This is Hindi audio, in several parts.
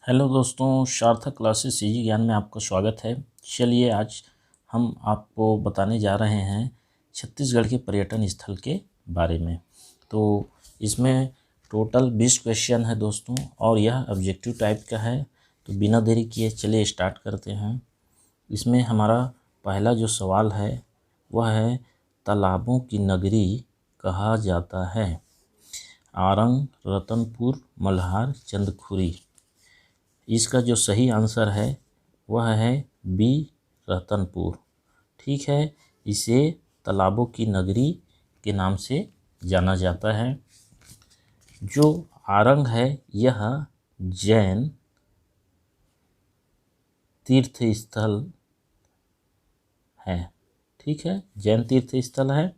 हेलो दोस्तों, सार्थक क्लासेस सीजी ज्ञान में आपका स्वागत है। चलिए आज हम आपको बताने जा रहे हैं छत्तीसगढ़ के पर्यटन स्थल के बारे में। तो इसमें टोटल 20 क्वेश्चन है दोस्तों, और यह ऑब्जेक्टिव टाइप का है। तो बिना देरी किए चलिए स्टार्ट करते हैं। इसमें हमारा पहला जो सवाल है वह है, तालाबों की नगरी कहा जाता है? आरंग, रतनपुर, मल्हार, चंदखुरी। इसका जो सही आंसर है वह है बी, रतनपुर। ठीक है, इसे तालाबों की नगरी के नाम से जाना जाता है। जो आरंग है यह जैन तीर्थ स्थल है। ठीक है, जैन तीर्थ स्थल है।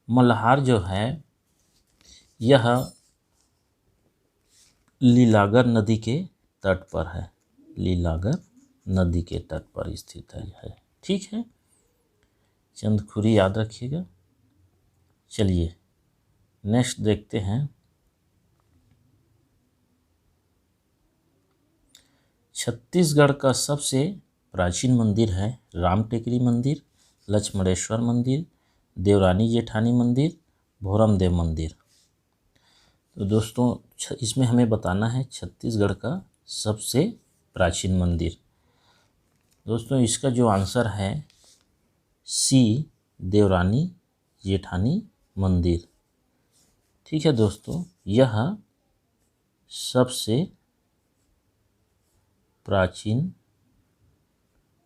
मल्हार जो है यह लीलागर नदी के तट पर है। लीलागर नदी के तट पर स्थित है। ठीक है, चंदखुरी याद रखिएगा। चलिए नेक्स्ट देखते हैं। छत्तीसगढ़ का सबसे प्राचीन मंदिर है राम टेकरी मंदिर, लक्ष्मणेश्वर मंदिर, देवरानी जेठानी मंदिर, भोरमदेव मंदिर। तो दोस्तों इसमें हमें बताना है छत्तीसगढ़ का सबसे प्राचीन मंदिर। दोस्तों इसका जो आंसर है सी, देवरानी जेठानी मंदिर। ठीक है दोस्तों, यह सबसे प्राचीन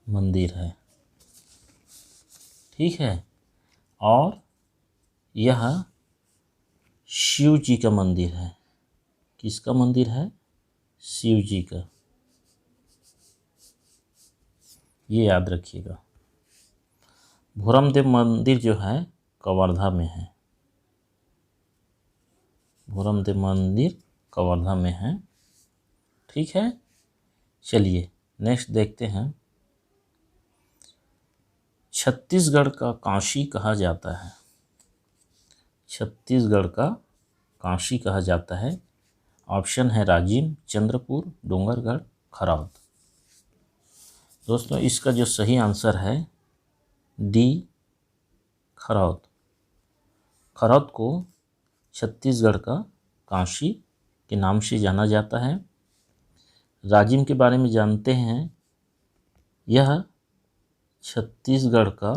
मंदिर है। ठीक है, और यह शिव जी का मंदिर है। किसका मंदिर है? शिव जी का। ये याद रखिएगा। भोरमदेव मंदिर जो है कवर्धा में है। भोरमदेव मंदिर कवर्धा में है। ठीक है, चलिए नेक्स्ट देखते हैं। छत्तीसगढ़ का काशी कहा जाता है? छत्तीसगढ़ का काशी कहा जाता है। ऑप्शन है राजिम, चंद्रपुर, डोंगरगढ़, खरौद। दोस्तों इसका जो सही आंसर है डी, खरौद। खरौद को छत्तीसगढ़ का काशी के नाम से जाना जाता है। राजिम के बारे में जानते हैं, यह छत्तीसगढ़ का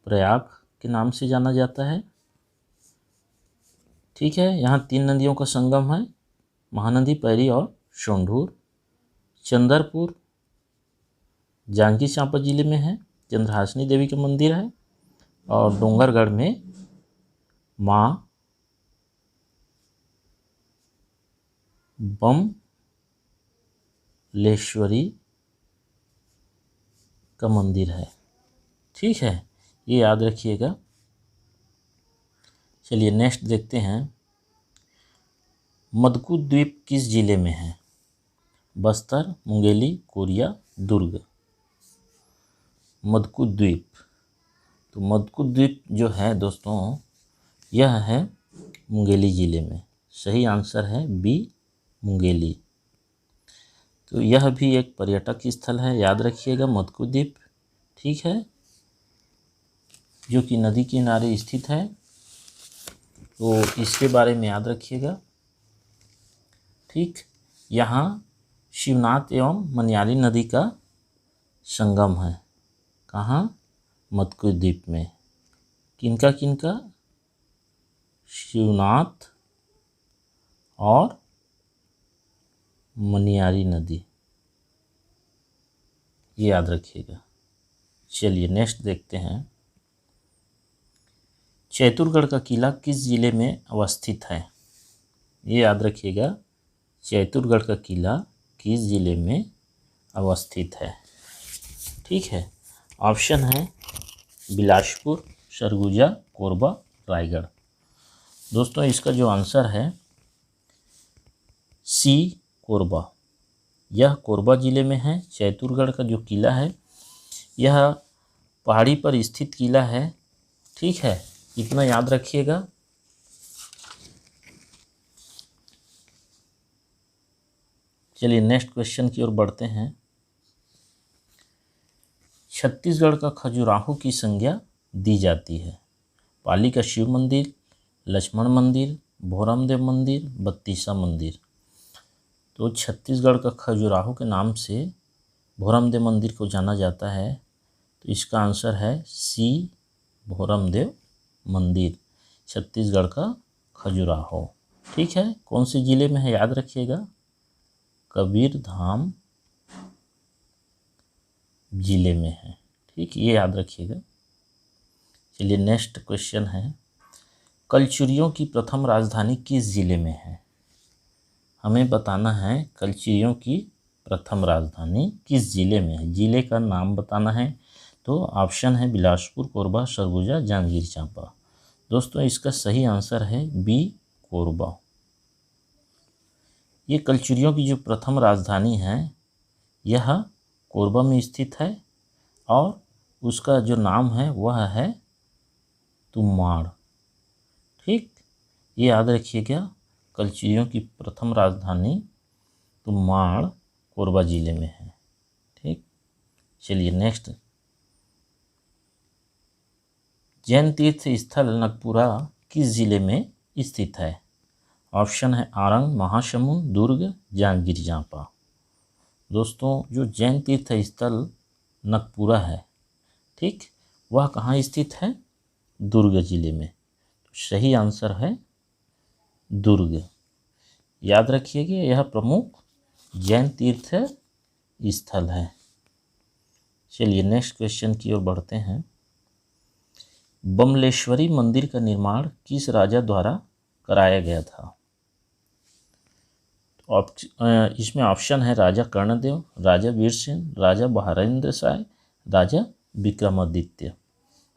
प्रयाग के नाम से जाना जाता है। ठीक है, यहाँ 3 नदियों का संगम है, महानदी, पैरी और सोंढूर। चंदरपुर जांजगीर चांपा जिले में है, चंद्रहासिनी देवी का मंदिर है। और डोंगरगढ़ में माँ बमलेश्वरी का मंदिर है। ठीक है, ये याद रखिएगा। चलिए नेक्स्ट देखते हैं। मदकू द्वीप किस जिले में है? बस्तर, मुंगेली, कोरिया, दुर्ग। मदकू द्वीप। तो मदकू द्वीप जो है दोस्तों यह है मुंगेली जिले में। सही आंसर है बी, मुंगेली। तो यह भी एक पर्यटक स्थल है, याद रखिएगा मदकू द्वीप। ठीक है, जो कि नदी किनारे स्थित है। तो इसके बारे में याद रखिएगा। ठीक, यहाँ शिवनाथ एवं मनियारी नदी का संगम है। कहाँ? मदकू द्वीप में। किनका किनका? शिवनाथ और मनियारी नदी। ये याद रखिएगा। चलिए नेक्स्ट देखते हैं। चैतुरगढ़ का किला किस जिले में अवस्थित है? ये याद रखिएगा, चैतुरगढ़ का किला किस जिले में अवस्थित है? ठीक है, ऑप्शन है बिलासपुर, सरगुजा, कोरबा, रायगढ़। दोस्तों इसका जो आंसर है सी, कोरबा। यह कोरबा जिले में है। चैतुरगढ़ का जो किला है यह पहाड़ी पर स्थित किला है। ठीक है, इतना याद रखिएगा। चलिए नेक्स्ट क्वेश्चन की ओर बढ़ते हैं। छत्तीसगढ़ का खजुराहो की संज्ञा दी जाती है। पाली का शिव मंदिर, लक्ष्मण मंदिर, भोरमदेव मंदिर, बत्तीसा मंदिर। तो छत्तीसगढ़ का खजुराहो के नाम से भोरमदेव मंदिर को जाना जाता है। तो इसका आंसर है सी, भोरमदेव मंदिर, छत्तीसगढ़ का खजुराहो। ठीक है, कौन से ज़िले में है याद रखिएगा, कबीरधाम ज़िले में है। ठीक, ये याद रखिएगा। चलिए नेक्स्ट क्वेश्चन है, कलचुरियों की प्रथम राजधानी किस ज़िले में है। हमें बताना है कलचुरियों की प्रथम राजधानी किस ज़िले में है, ज़िले का नाम बताना है। तो ऑप्शन है बिलासपुर, कोरबा, सरगुजा, जांजगीर चांपा। दोस्तों इसका सही आंसर है बी, कोरबा। ये कलचुरियों की जो प्रथम राजधानी है यह कोरबा में स्थित है और उसका जो नाम है वह है तुमाड़। ठीक, ये याद रखिएगा, कलचुरियों की प्रथम राजधानी तुमाड़ कोरबा ज़िले में है। ठीक, चलिए नेक्स्ट, जैन तीर्थ स्थल नगपुरा किस ज़िले में स्थित है। ऑप्शन है आरंग, महासमुंद, दुर्ग, जांजगीर चांपा। दोस्तों जो जैन तीर्थ स्थल नगपुरा है, ठीक, वह कहाँ स्थित है, दुर्ग ज़िले में। तो सही आंसर है दुर्ग। याद रखिएगा यह प्रमुख जैन तीर्थ स्थल है। चलिए नेक्स्ट क्वेश्चन की ओर बढ़ते हैं। बमलेश्वरी मंदिर का निर्माण किस राजा द्वारा कराया गया था। इसमें ऑप्शन है राजा कर्णदेव, राजा वीरसेन, राजा बहारेंद्र शाह, राजा विक्रमादित्य।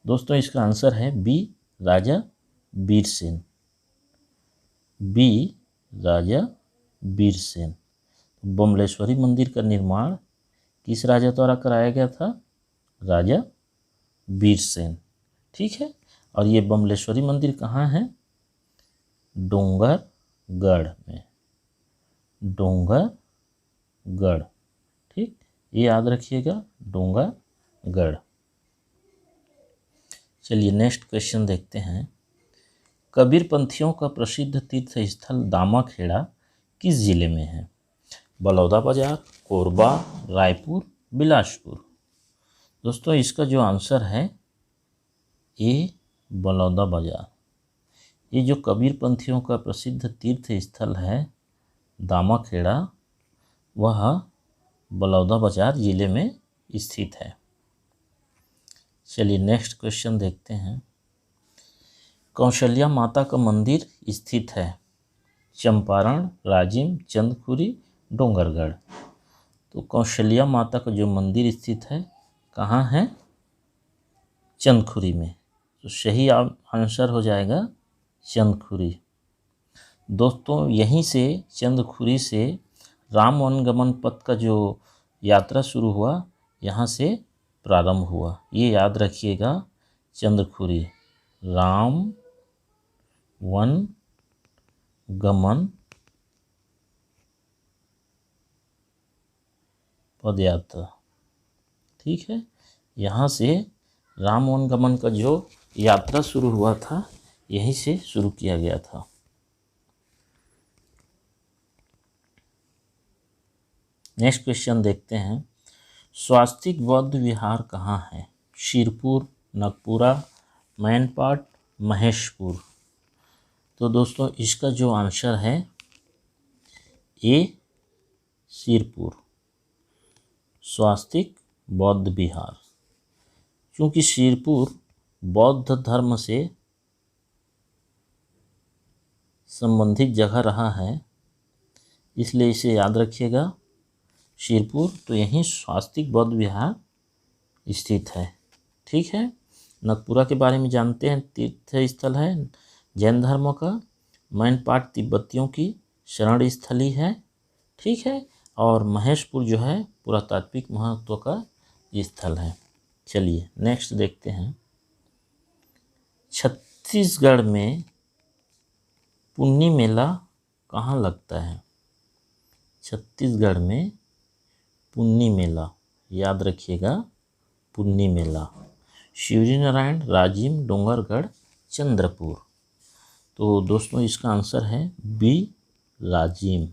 दोस्तों इसका आंसर है बी, राजा वीरसेन, बी, राजा वीरसेन। बमलेश्वरी मंदिर का निर्माण किस राजा द्वारा कराया गया था, राजा वीरसेन। ठीक है, और ये बमलेश्वरी मंदिर कहाँ है, डोंगरगढ़ में, डोंगरगढ़। ठीक, ये याद रखिएगा, डोंगरगढ़। चलिए नेक्स्ट क्वेश्चन देखते हैं। कबीरपंथियों का प्रसिद्ध तीर्थ स्थल दामाखेड़ा किस जिले में है। बलौदाबाजार, कोरबा, रायपुर, बिलासपुर। दोस्तों इसका जो आंसर है ए, बलौदाबाजार। ये जो कबीरपंथियों का प्रसिद्ध तीर्थ स्थल है दामाखेड़ा, वह बलौदाबाजार ज़िले में स्थित है। चलिए नेक्स्ट क्वेश्चन देखते हैं। कौशल्या माता का मंदिर स्थित है चंपारण, राजिम, चंदखुरी, डोंगरगढ़। तो कौशल्या माता का जो मंदिर स्थित है कहाँ है, चंदखुरी में। तो सही आंसर हो जाएगा चंदखुरी। दोस्तों यहीं से, चंदखुरी से राम वनगमन पथ का जो यात्रा शुरू हुआ यहाँ से प्रारंभ हुआ। ये याद रखिएगा, चंदखुरी राम वन गमन पद यात्रा। ठीक है, यहाँ से राम वन गमन का जो यात्रा शुरू हुआ था यहीं से शुरू किया गया था। नेक्स्ट क्वेश्चन देखते हैं। स्वास्तिक बौद्ध विहार कहाँ है। शिरपुर, नगपुरा, मैनपाट, महेशपुर। तो दोस्तों इसका जो आंसर है ए, शिरपुर, स्वास्तिक बौद्ध विहार। क्योंकि शिरपुर बौद्ध धर्म से संबंधित जगह रहा है, इसलिए इसे याद रखिएगा, शिरपुर। तो यहीं स्वास्तिक बौद्ध विहार स्थित है। ठीक है, नगपुरा के बारे में जानते हैं, तीर्थ स्थल है जैन धर्म का। मैनपाट तिब्बतियों की शरण स्थली है। ठीक है, और महेशपुर जो है पुरातात्विक महत्व का स्थल है। चलिए नेक्स्ट देखते हैं। छत्तीसगढ़ में पुन्नी मेला कहाँ लगता है। छत्तीसगढ़ में पुन्नी मेला, याद रखिएगा पुन्नी मेला। शिवरी नारायण, राजिम, डोंगरगढ़, चंद्रपुर। तो दोस्तों इसका आंसर है बी, राजिम।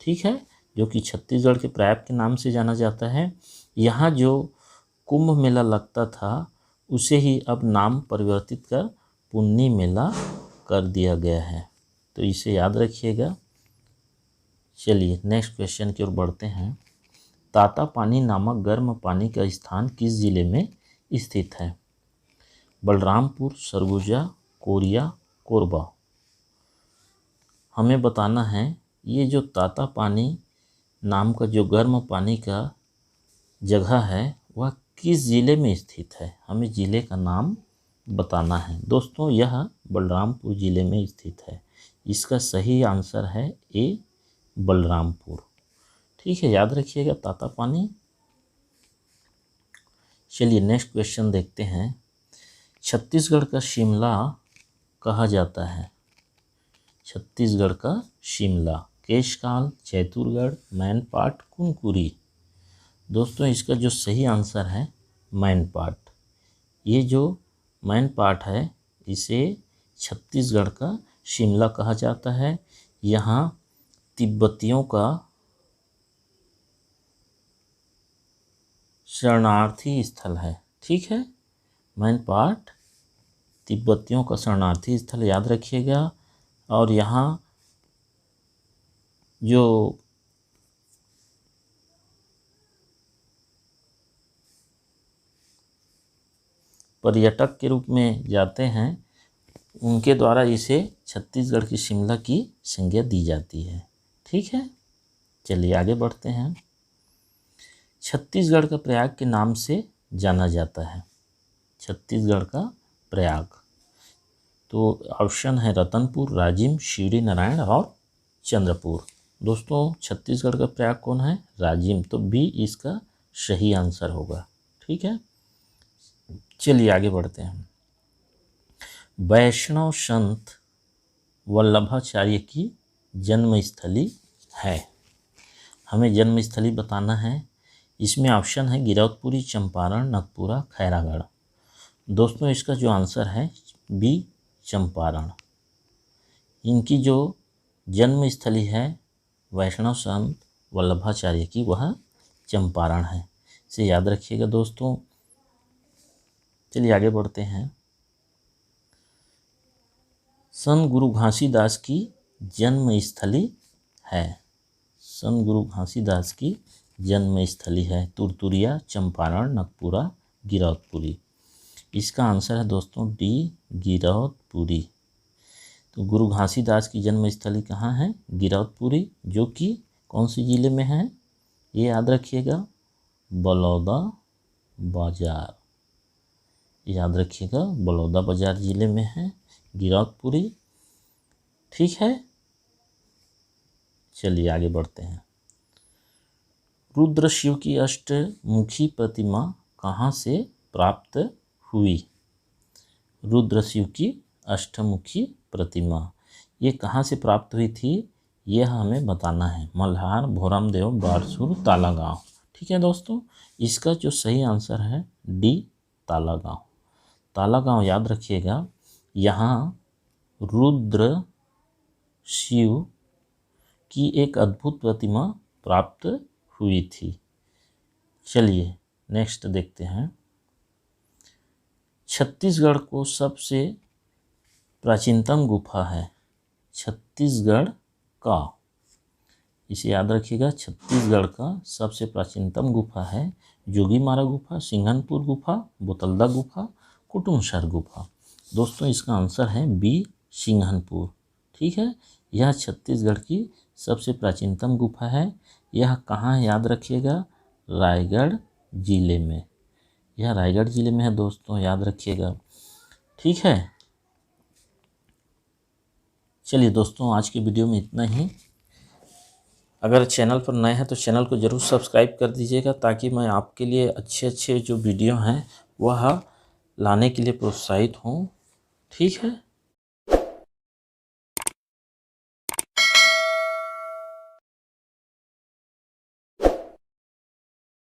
ठीक है, जो कि छत्तीसगढ़ के प्रयाग के नाम से जाना जाता है। यहाँ जो कुंभ मेला लगता था उसे ही अब नाम परिवर्तित कर पुन्नी मेला कर दिया गया है, तो इसे याद रखिएगा। चलिए नेक्स्ट क्वेश्चन की ओर बढ़ते हैं। तातापानी नामक गर्म पानी का स्थान किस जिले में स्थित है? बलरामपुर, सरगुजा, कोरिया, कोरबा। हमें बताना है ये जो तातापानी नाम का जो गर्म पानी का जगह है वह किस ज़िले में स्थित है। हमें ज़िले का नाम बताना है। दोस्तों यह बलरामपुर ज़िले में स्थित है। इसका सही आंसर है ए, बलरामपुर। ठीक है, याद रखिएगा तातापानी। चलिए नेक्स्ट क्वेश्चन देखते हैं। छत्तीसगढ़ का शिमला कहा जाता है? छत्तीसगढ़ का शिमला, केशकाल, चैतुरगढ़, मैनपाट, कुनकुरी। दोस्तों इसका जो सही आंसर है मैनपाट। ये जो मैनपाट है इसे छत्तीसगढ़ का शिमला कहा जाता है। यहाँ तिब्बतियों का शरणार्थी स्थल है। ठीक है, मैनपाट तिब्बतियों का शरणार्थी स्थल, याद रखिएगा। और यहाँ जो पर्यटक के रूप में जाते हैं उनके द्वारा इसे छत्तीसगढ़ की शिमला की संज्ञा दी जाती है। ठीक है, चलिए आगे बढ़ते हैं। छत्तीसगढ़ का प्रयाग के नाम से जाना जाता है? छत्तीसगढ़ का प्रयाग, तो ऑप्शन है रतनपुर, राजिम, शिवरी नारायण और चंद्रपुर। दोस्तों छत्तीसगढ़ का प्रयाग कौन है? राजिम, तो बी इसका सही आंसर होगा। ठीक है, चलिए आगे बढ़ते हैं। वैष्णव संत वल्लभाचार्य की जन्मस्थली है? हमें जन्मस्थली बताना है। इसमें ऑप्शन है गिरौदपुरी, चंपारण, नगपुरा, खैरागढ़। दोस्तों इसका जो आंसर है बी, चंपारण। इनकी जो जन्मस्थली है वैष्णव संत वल्लभाचार्य की वह चंपारण है, इसे याद रखिएगा दोस्तों। चलिए आगे बढ़ते हैं। संत गुरु घासीदास की जन्मस्थली है? संत गुरु घासीदास की जन्मस्थली है तुरतुरिया, चंपारण, नगपुरा, गिरौदपुरी। इसका आंसर है दोस्तों डी, गिरौदपुरी। तो गुरु घासीदास की जन्मस्थली कहाँ है? गिरौदपुरी, जो कि कौन सी ज़िले में है? ये याद रखिएगा, बलौदा बाजार। याद रखिएगा बलौदा बाजार ज़िले में है गिरौदपुरी। ठीक है, चलिए आगे बढ़ते हैं। रुद्र शिव की अष्टमुखी प्रतिमा कहाँ से प्राप्त हुई? रुद्र शिव की अष्टमुखी प्रतिमा ये कहाँ से प्राप्त हुई थी, यह हमें बताना है। मल्हार, भोरमदेव, बारसूर, तालागांव। ठीक है दोस्तों, इसका जो सही आंसर है डी, तालागांव। तालागांव याद रखिएगा। यहाँ रुद्र शिव की एक अद्भुत प्रतिमा प्राप्त हुई थी। चलिए नेक्स्ट देखते हैं। छत्तीसगढ़ को सबसे प्राचीनतम गुफा है? छत्तीसगढ़ का, इसे याद रखिएगा, छत्तीसगढ़ का सबसे प्राचीनतम गुफा है जोगीमारा गुफा, सिंघनपुर गुफा, बोतलदा गुफा, कुटुमसर गुफा। दोस्तों इसका आंसर है बी, सिंघनपुर। ठीक है, यह छत्तीसगढ़ की सबसे प्राचीनतम गुफा है। यह कहाँ है याद रखिएगा? रायगढ़ ज़िले में। यह रायगढ़ ज़िले में है दोस्तों, याद रखिएगा। ठीक है, चलिए दोस्तों आज की वीडियो में इतना ही। अगर चैनल पर नए हैं तो चैनल को ज़रूर सब्सक्राइब कर दीजिएगा, ताकि मैं आपके लिए अच्छे अच्छे जो वीडियो हैं वह लाने के लिए प्रोत्साहित हूँ। ठीक है।